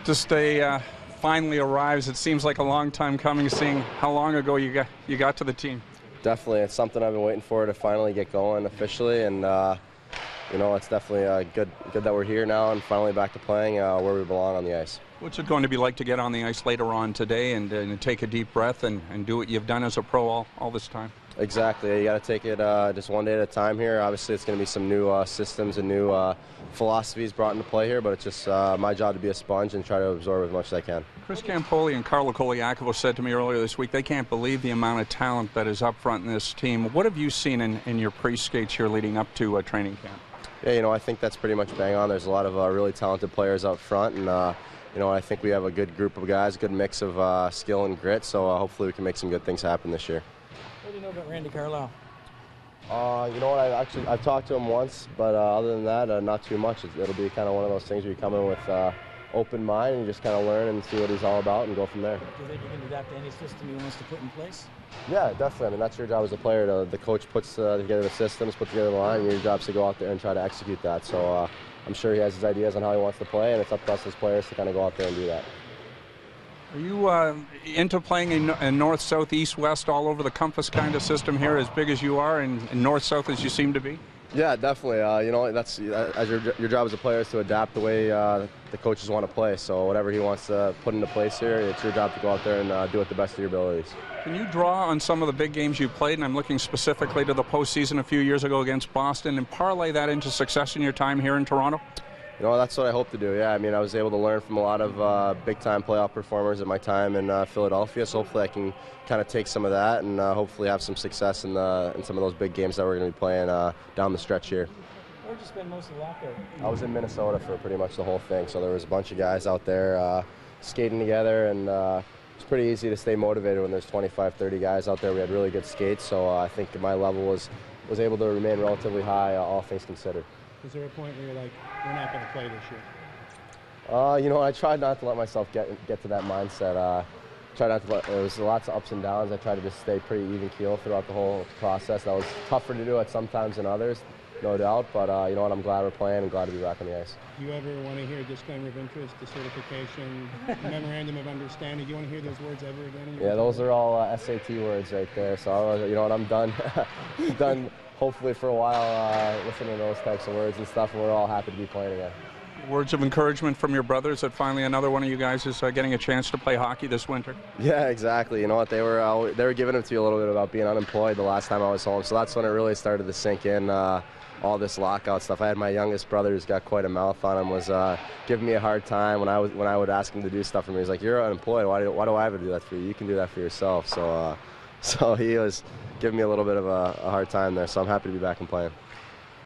Just finally arrives. It seems like a long time coming, seeing how long ago you got to the team. Definitely, it's something I've been waiting for to finally get going officially, and you know, it's definitely good that we're here now and finally back to playing where we belong on the ice. What's it going to be like to get on the ice later on today and take a deep breath and do what you've done as a pro all this time? Exactly. You got to take it just one day at a time here. Obviously, it's going to be some new systems and new philosophies brought into play here, but it's just my job to be a sponge and try to absorb as much as I can. Chris Campoli and Carlo Koliakovo said to me earlier this week they can't believe the amount of talent that is up front in this team. What have you seen in your pre-skates here leading up to training camp? Yeah, you know, I think that's pretty much bang on. There's a lot of really talented players up front, and you know, I think we have a good group of guys, a good mix of skill and grit, so hopefully we can make some good things happen this year. What do you know about Randy Carlisle? You know what, I've talked to him once, but other than that, not too much. It'll be kind of one of those things where you come in with open mind and you just kind of learn and see what he's all about and go from there. Do you think you can adapt to any system he wants to put in place? Yeah, definitely. I mean, that's your job as a player. The coach puts together the systems, puts together the line, and your job's to go out there and try to execute that. So I'm sure he has his ideas on how he wants to play, and it's up to us as players to kind of go out there and do that. Are you into playing in north, south, east, west, all over the compass kind of system here, as big as you are, and north, south as you seem to be? Yeah, definitely. You know, that's as your job as a player is to adapt the way the coaches want to play. So whatever he wants to put into place here, it's your job to go out there and do it the best of your abilities. Can you draw on some of the big games you played, and I'm looking specifically to the postseason a few years ago against Boston, and parlay that into success in your time here in Toronto? You know, that's what I hope to do, yeah. I mean, I was able to learn from a lot of big-time playoff performers at my time in Philadelphia, so hopefully I can kind of take some of that and hopefully have some success in some of those big games that we're going to be playing down the stretch here. Where'd you spend most of the lockout? I was in Minnesota for pretty much the whole thing, so there was a bunch of guys out there skating together, and it's pretty easy to stay motivated when there's 25, 30 guys out there. We had really good skates, so I think my level was able to remain relatively high, all things considered. Was there a point where you're like, we're not going to play this year? You know, I tried not to let myself get to that mindset. There was lots of ups and downs. I tried to just stay pretty even keel throughout the whole process. That was tougher to do at some times than others, no doubt. But you know what, I'm glad we're playing and glad to be back on the ice. Do you ever want to hear a disclaimer of interest, the certification, memorandum of understanding? Do you want to hear those words ever again? Yeah, those are all SAT words right there. So you know what, I'm done. Done. Hopefully for a while listening to those types of words and stuff, and we're all happy to be playing again. Words of encouragement from your brothers that finally another one of you guys is getting a chance to play hockey this winter? Yeah, exactly. You know what, they were giving it to you a little bit about being unemployed the last time I was home, so that's when it really started to sink in, all this lockout stuff. I had my youngest brother, who's got quite a mouth on him, was giving me a hard time when I would ask him to do stuff for me. He's like, "You're unemployed, why do I have to do that for you? You can do that for yourself." So he was giving me a little bit of a hard time there, so I'm happy to be back and playing.